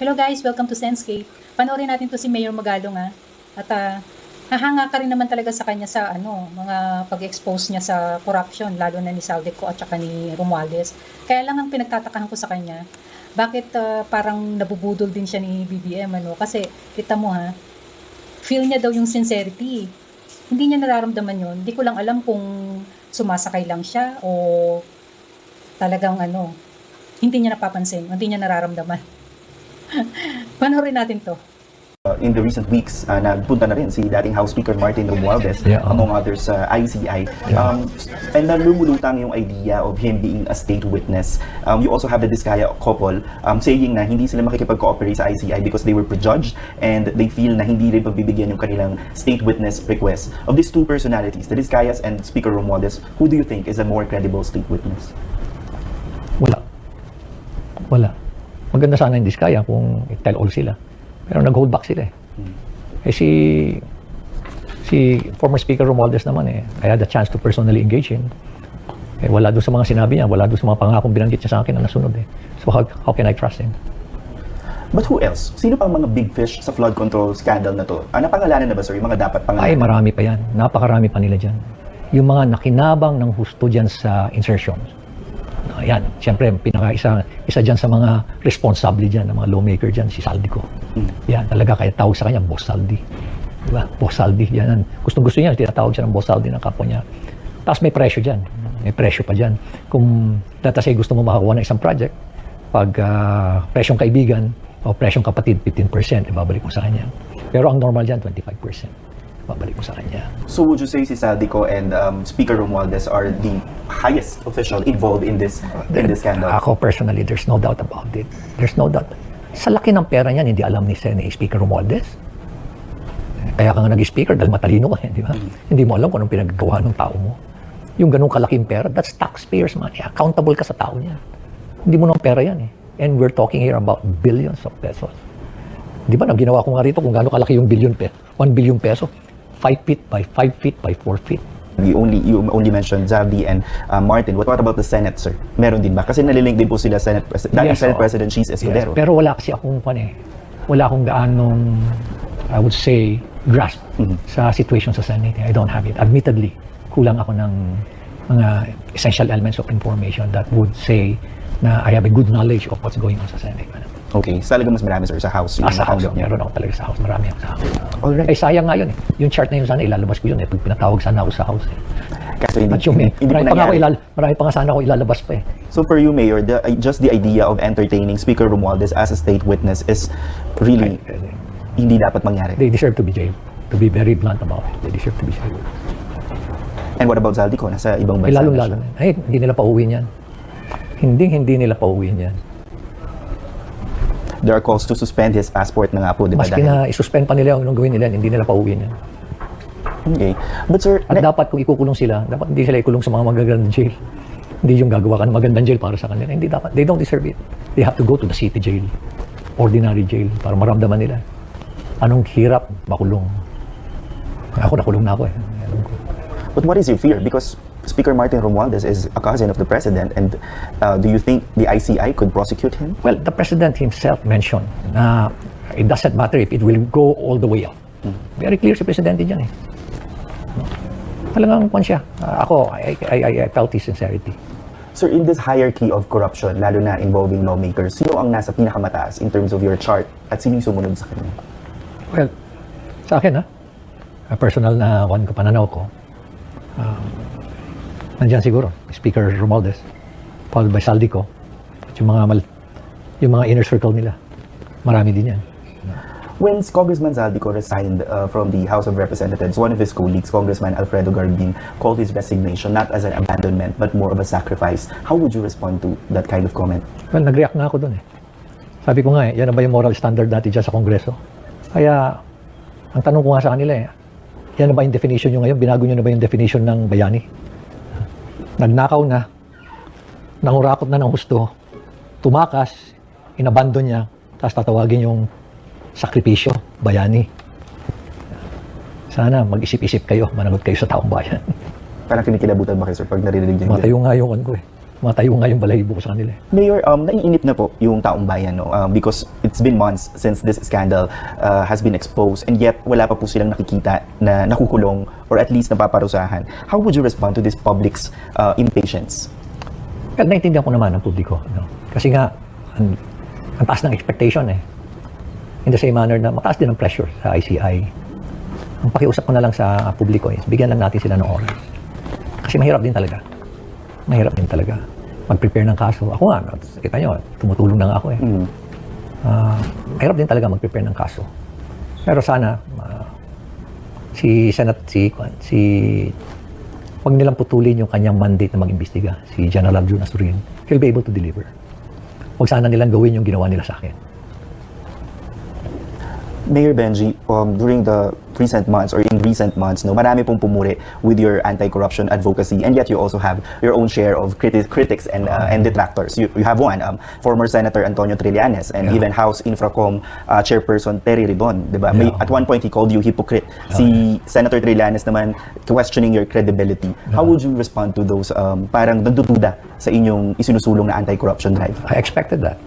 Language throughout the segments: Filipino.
Hello guys, welcome to Senscape. Panoorin natin to si Mayor Magalong At hahanga ka rin naman talaga sa kanya sa mga pag-expose niya sa corruption, lalo na ni Zaldy ko at saka ni Romualdez. Kaya lang ang pinagtatakahan ko sa kanya, bakit parang nabubudol din siya ni BBM Kasi kita mo feel niya daw yung sincerity. Hindi niya nararamdaman yun. Hindi ko lang alam kung sumasakay lang siya o talagang hindi niya napapansin, hindi niya nararamdaman. Panoorin natin to. In the recent weeks, nagpunta na rin si dating House Speaker Martin Romualdez, among others sa ICI. And nalumulutang yung idea of him being a state witness. You also have the Diskaya couple saying na hindi sila makikipag-cooperate sa ICI because they were prejudged and they feel na hindi rin pagbibigyan yung kanilang state witness request. Of these two personalities, the Diskayas and Speaker Romualdez, who do you think is a more credible state witness? Wala. Maganda sana yung Diskaya kung tell all sila. Pero nag-hold back sila si former Speaker Romualdez naman I had a chance to personally engage him. Wala doon sa mga sinabi niya, wala doon sa mga pangakong binanggit niya sa akin na nasunod So how can I trust him? But who else? Sino pang mga big fish sa flood control scandal na to? Napangalanan na ba, sir? Yung mga dapat pangalanan? Ay, marami pa yan. Napakarami pa nila dyan. Yung mga nakinabang ng husto dyan sa insertions. Yan, siyempre, isa dyan sa mga responsable dyan, ng mga lawmaker dyan, si Zaldy ko. Yan, talaga kaya tawag sa kanya, Boss Zaldy. Diba? Boss Zaldy, yan. Gustong-gusto niya, tinatawag siya ng Boss Zaldy ng kapwa niya. Tapos may presyo dyan. May presyo pa dyan. Kung datasay gusto mo makakuha ng isang project, pag presyong kaibigan o presyong kapatid, 15%, ibabalik mo sa kanya. Pero ang normal dyan, 25%. Babalik mo sa kanya. So would you say si Zaldy ko and Speaker Romualdez are the highest official involved in this scandal? Ako personally, there's no doubt about it. There's no doubt. Sa laki ng pera niyan, hindi alam ni Speaker Romualdez. Kaya ka nga nag-speaker dahil matalino ka, di ba? Hindi mo alam kung anong pinagagawa ng tao mo. Yung ganung kalaking pera, that's taxpayers money. Accountable ka sa tao niya. Hindi mo nang pera yan And we're talking here about billions of pesos. Di ba, ginawa ko nga rito kung gaano kalaki yung 1 billion peso. 5 feet by 5 feet by 4 feet. You only mentioned Zaldy and Martin. What about the Senate, sir? Meron din ba? Kasi nalilink din po sila Senate President Cheese Escudero. Yes, pero wala kasi akong wala akong gaanong, I would say, grasp sa situation sa Senate. I don't have it. Admittedly, kulang ako ng mga essential elements of information that would say na I have a good knowledge of what's going on sa Senate. Okay, talaga mas marami, sir, sa House. Sa House, meron ako talaga sa House. Marami ako sa House. Alright. Sayang nga yun Yung chart na yun sana, ilalabas ko yun Pag pinatawag sana ako sa House Kasi hindi marami pa nga sana ako ilalabas pa So for you, Mayor, just the idea of entertaining Speaker Romualdez as a state witness is really hindi dapat mangyari. They deserve to be jailed. To be very blunt about it. They deserve to be jailed. And what about Zaldy ko? Nasa ibang bansa Lalo. Hindi nila pauwiin yan. Hindi nila pauwiin yan. There are calls to suspend his passport na nga po, di ba? Maski na isuspend pa nila yung gawin nila, hindi nila pauwiin yan. Okay. But sir, at dapat kung ikukulong sila, dapat hindi sila ikulong sa mga magagandang jail. Hindi yung gagawa ka ng magandang jail para sa kanila. Hindi dapat. They don't deserve it. They have to go to the city jail. Ordinary jail. Para maramdaman nila. Anong hirap, makulong. Ako, nakulong na ako Alam ko. But what is your fear? Because Speaker Martin Romualdez is a cousin of the president, and do you think the ICI could prosecute him? Well, the president himself mentioned na it doesn't matter if it will go all the way up. Very clear si presidente dyan Talagang kwan siya. Ako, I felt his sincerity. Sir, in this hierarchy of corruption, lalo na involving lawmakers, sino ang nasa pinakamataas in terms of your chart at sino yung sumunod sa kanya? Well, sa akin personal na pananaw ko, nandiyan siguro, Speaker Romualdez, followed by Zaldy ko, at yung mga inner circle nila. Marami din yan. When Congressman Zaldy ko resigned from the House of Representatives, one of his colleagues, Congressman Alfredo Garbin, called his resignation not as an abandonment but more of a sacrifice. How would you respond to that kind of comment? Well, nag-react nga ako doon Sabi ko nga yan na ba yung moral standard natin dyan sa Kongreso? Kaya, ang tanong ko nga sa kanila yan na ba yung definition nyo ngayon? Binago nyo na ba yung definition ng bayani? Nagnakaw na, nangurakot na ng husto, tumakas, inabandon niya, tapos tatawagin yung sakripisyo, bayani. Sana mag-isip-isip kayo, managot kayo sa taong bayan. Parang kinikilabutan ba kayo, sir, pag narinig niyo? Matayo nga yung ko Tumatayo nga yung balahibo ko sa kanila. Mayor, naiinip na po yung taong bayan, no? Because it's been months since this scandal has been exposed, and yet wala pa po silang nakikita na nakukulong or at least napaparusahan. How would you respond to this public's impatience? Well, naintindihan ko naman ang publiko. No? Kasi nga, ang taas ng expectation eh. In the same manner na mataas din ang pressure sa ICI. Ang pakiusap ko na lang sa publiko is bigyan lang natin sila ng oras. Kasi mahirap din talaga. Mahirap din talaga mag-prepare ng kaso. Ako nga, kita nyo, tumutulong na nga ako eh. Mahirap din talaga mag-prepare ng kaso. Pero sana, wag nilang putulin yung kanyang mandate na mag-imbestiga, si General Jun Asurin. He'll be able to deliver. Wag sana nilang gawin yung ginawa nila sa akin. Mayor Benji, during the recent months or in recent months, no, marami pong pumuri with your anti-corruption advocacy, and yet you also have your own share of critics and detractors. You have one, former Senator Antonio Trillanes, and even House Infracom Chairperson Terry Ridon, diba? At one point, he called you hypocrite. Si Senator Trillanes naman questioning your credibility. How would you respond to those parang nagdududa sa inyong isinusulong na anti-corruption drive? I expected that.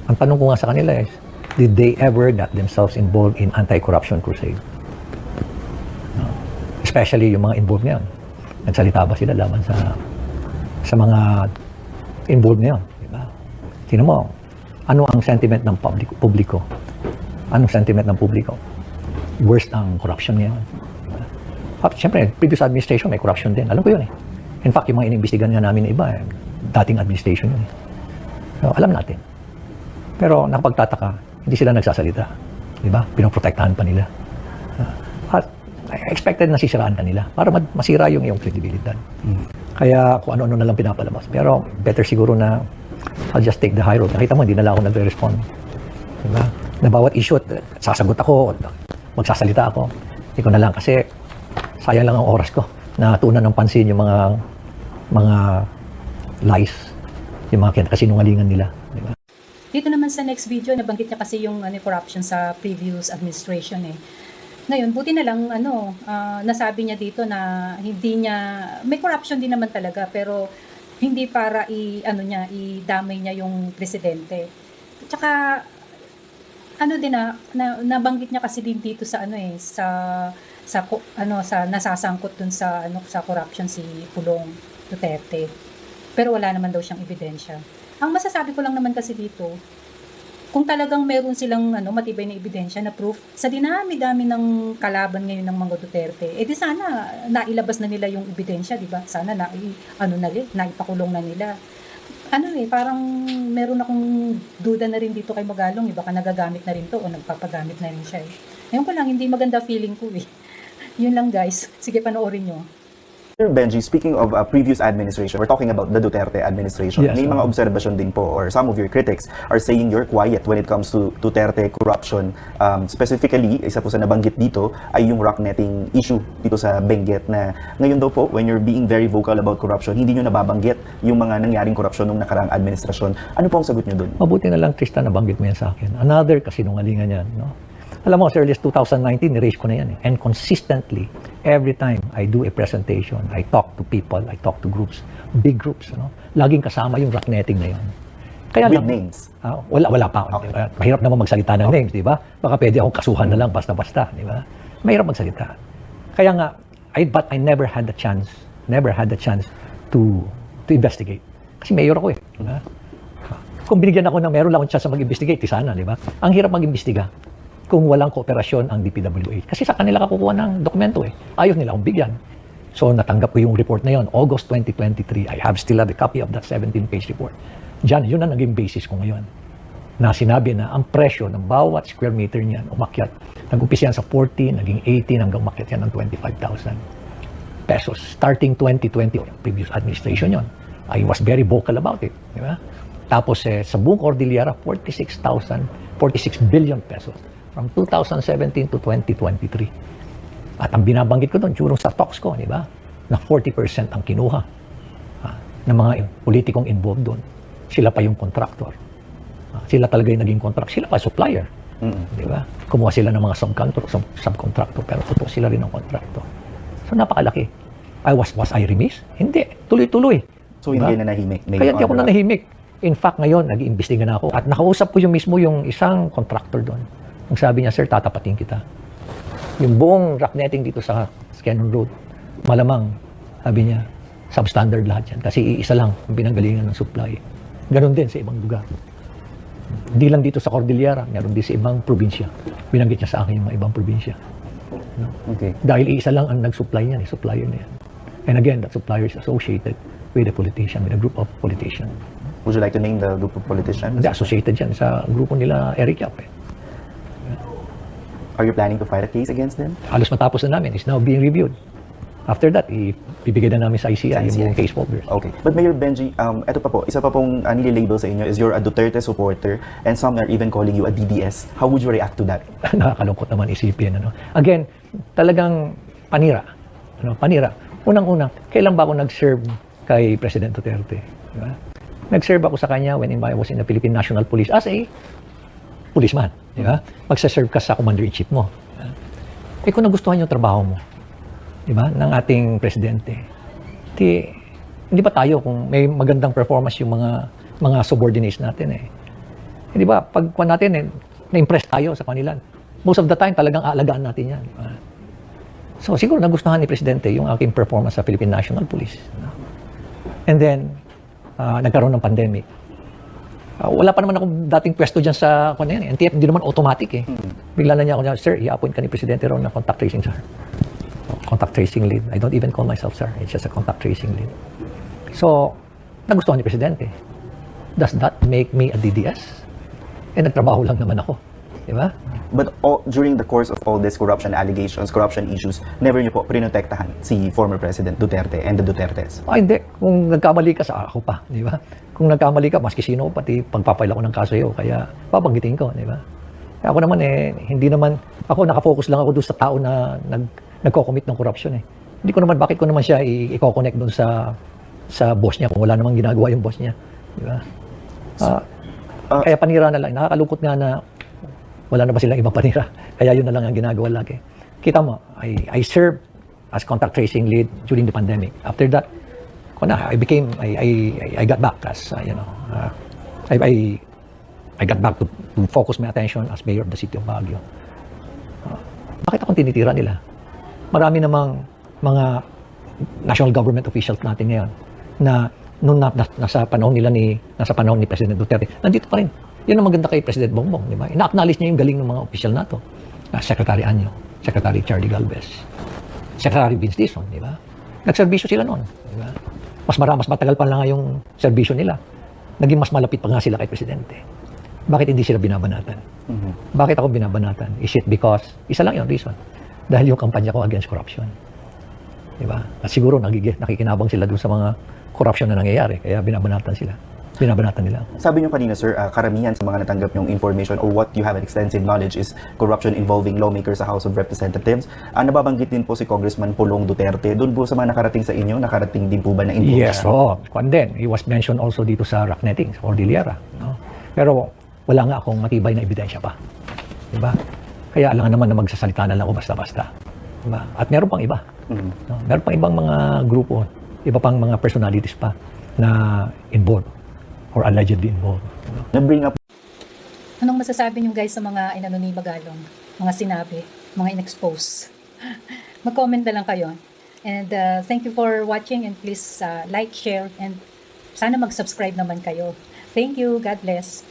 Ang tanong ko nga sa kanila is, did they ever get themselves involved in anti-corruption crusade? No. Especially yung mga involved ngayon. Nagsalita ba sila laban sa mga involved ngayon? Diba? Tingnan mo, ano ang sentiment ng publiko? Anong sentiment ng publiko? Worst ang corruption ngayon. Diba? At syempre, previous administration may corruption din. Alam ko yun eh. In fact, yung mga inimbestigan nga namin na iba, dating administration yun eh. So, alam natin. Pero nakapagtataka, hindi sila nagsasalita. Diba? Pinoprotektahan pa nila. At expected na sisiraan ka nila para masira yung iyong credibility. Kaya kung ano-ano na lang pinapalabas. Pero better siguro na I'll just take the high road. Nakita mo, hindi na lang ako nagre-respond. Diba? Na bawat issue, sasagot ako, magsasalita ako. Hindi ko na lang kasi sayang lang ang oras ko na tunan ng pansin yung mga lies, yung mga kasinungalingan nila. Diba? Dito naman sa next video, nabanggit niya kasi yung corruption sa previous administration eh. Ngayon, buti na lang nasabi niya dito na hindi niya, may corruption din naman talaga, pero hindi para idamay niya yung presidente. Tsaka nabanggit niya kasi din dito sa sa nasasangkot dun sa corruption si Pulong Duterte. Pero wala naman daw siyang ebidensya. Ang masasabi ko lang naman kasi dito, kung talagang meron silang matibay na ebidensya na proof, sa dinami-dami ng kalaban ngayon ng mga Duterte, di sana nailabas na nila yung ebidensya, di ba? Sana naipakulong na nila. Parang meron akong duda na rin dito kay Magalong, baka nagagamit na rin to o nagpapagamit na rin siya eh. Ngayon ko lang, hindi maganda feeling ko eh. Yun lang guys, sige panoorin nyo. Sir Benji, speaking of previous administration, we're talking about the Duterte administration. Yes, may mga obserbasyon din po, or some of your critics are saying you're quiet when it comes to Duterte corruption. Specifically, isa po sa nabanggit dito ay yung rock netting issue dito sa Benguet na ngayon daw po, when you're being very vocal about corruption, hindi nyo nababanggit yung mga nangyaring corruption ng nakarang administrasyon. Ano po ang sagot nyo dun? Mabuti na lang, Tristan, nabanggit mo yan sa akin. Another kasinungalingan yan, no? Alam mo, as early as 2019, ni-raise ko na yan eh. And consistently, every time I do a presentation, I talk to people, I talk to groups, big groups, laging kasama yung rock netting na yun. Kaya with names? Wala pa. Okay. Mahirap naman magsalita ng names, di ba? Baka pwede akong kasuhan na lang basta-basta, di ba? Mahirap magsalita. Kaya nga, but I never had the chance to investigate. Kasi mayor ako eh. Di ba? Kung binigyan ako ng meron lang akong chance na mag-investigate, sana, di ba? Ang hirap mag-imbestiga kung walang kooperasyon ang DPWH. Kasi sa kanila kakukuha ng dokumento eh. Ayaw nila akong bigyan. So natanggap ko yung report na yon, August 2023. I still have a copy of that 17-page report. Diyan, yun ang naging basis ko ngayon. Na sinabi na ang presyo ng bawat square meter niyan umakyat. Nag-umpisa yan sa 40, naging 18, hanggang umakyat yan ng 25,000 pesos. Starting 2020, previous administration yon. I was very vocal about it. Di ba? Tapos sa buong Cordillera, 46 billion pesos. From 2017 to 2023. At ang binabanggit ko doon, sa talks ko, di ba? Na 40% ang kinuha ng mga politikong involved doon. Sila pa yung contractor. Sila talaga yung naging contract. Sila pa supplier. Di ba? Kumuha sila ng mga subcontractor, pero totoo sila rin ang contractor. So napakalaki. Was I remiss? Hindi. Tuloy-tuloy. So hindi na nahimik. Kaya hindi ako nanahimik. In fact, ngayon, nag-iimbestiga na ako. At nakausap ko yung mismo yung isang contractor doon. Ang sabi niya, sir, tatapatin kita. Yung buong rock netting dito sa Cannon Road, malamang, sabi niya, substandard lahat yan. Kasi iisa lang ang pinanggalingan ng supply. Ganon din sa ibang lugar. Hindi lang dito sa Cordillera, meron din sa ibang probinsya. Binanggit niya sa akin yung mga ibang probinsya. No? Okay. Dahil iisa lang ang nag-supply niyan, supplier na yan. And again, that supplier is associated with a politician, with a group of politicians. Would you like to name the group of politicians? Hindi, associated yan sa grupo nila Eric Yap. Are you planning to file a case against them? Halos matapos na namin. It's now being reviewed. After that, ibibigay na namin sa ICI yung case folders. Okay. But Mayor Benji, eto pa po, isa pa pong nililabel sa inyo is you're a Duterte supporter and some are even calling you a DDS. How would you react to that? Nakakalungkot naman isipin. Ano? Again, talagang panira. Panira. Unang-una, kailan ba ako nag-serve kay President Duterte? Diba? Nag-serve ako sa kanya when I was in the Philippine National Police as a policeman. Diba? Magsa-serve ka sa commander-in-chief mo. Diba? Eh kung nagustuhan yung trabaho mo, diba, ng ating presidente, hindi ba tayo kung may magandang performance yung mga subordinates natin eh. Di ba, pag natin na-impress tayo sa kanila, most of the time talagang aalagaan natin yan. Diba? So siguro nagustuhan ni presidente yung aking performance sa Philippine National Police. No? And then, nagkaroon ng pandemic. Wala pa naman akong dating pwesto dyan sa NTF, hindi naman automatic eh. Bigla na niya ako, sir, i-appoint ka ni Presidente raw na contact tracing, sir. Contact tracing lead. I don't even call myself, sir. It's just a contact tracing lead. So, nagustuhan ni Presidente. Does that make me a DDS? Eh, nagtrabaho lang naman ako. Di ba? But during the course of all these corruption allegations, corruption issues, never niyo po prinotektahan si former President Duterte and the Dutertes? Hindi. Kung nagkamali ka, sa ako pa. Di ba? Kung nagkamali ka, maski sino, pati pagpapail ako ng kaso iyo, kaya babanggitin ko. Di ba? Kaya ako naman hindi naman, ako nakafocus lang ako doon sa tao na nagko-commit ng corruption eh. Hindi ko naman, bakit ko naman siya i-connect doon sa boss niya kung wala namang ginagawa yung boss niya. Di ba? Kaya panira na lang. Nakakalungkot nga na wala na ba silang ibang panira? Kaya yun na lang ang ginagawa lagi. Kita mo, I served as contact tracing lead during the pandemic. After that, I got back as, I got back to focus my attention as mayor of the city of Baguio. Bakit akong tinitira nila? Marami namang mga national government officials natin ngayon na nung nasa panahon ni President Duterte, nandito pa rin. Yan ang maganda kay President Bongbong, di ba? Ina-acknowledge niya yung galing ng mga opisyal na to. Secretary Anyo, Secretary Charlie Galvez, Secretary Vince Dizon, di ba? Nagserbisyo sila noon, di ba? Mas matagal pa lang yung serbisyo nila. Naging mas malapit pa nga sila kay Presidente. Bakit hindi sila binabanatan? Bakit ako binabanatan? Is it because, isa lang yung reason, dahil yung kampanya ko against corruption. Di ba? At siguro nakikinabang sila dun sa mga corruption na nangyayari, kaya binabanatan nila. Sabi niyo kanina, sir, karamihan sa mga natanggap yung information or what you have an extensive knowledge is corruption involving lawmakers sa House of Representatives. Nababanggit din po si Congressman Pulong Duterte. Doon po sa mga nakarating sa inyo, nakarating din po ba na information? Yes, He was mentioned also dito sa rock netting, sa Cordillera. No? Pero wala nga akong matibay na ebidensya pa. Diba? Kaya alam naman na magsasalita na lang ako basta-basta. Diba? At meron pang iba. No? Meron pang ibang mga grupo, iba pang mga personalities pa na involved or allegedly involved. Na-bring up. Anong masasabi niyo guys sa mga inano ni Magalong? Mga sinabi, mga in-expose? Mag-comment na lang kayo. And thank you for watching and please like, share, and sana mag-subscribe naman kayo. Thank you. God bless.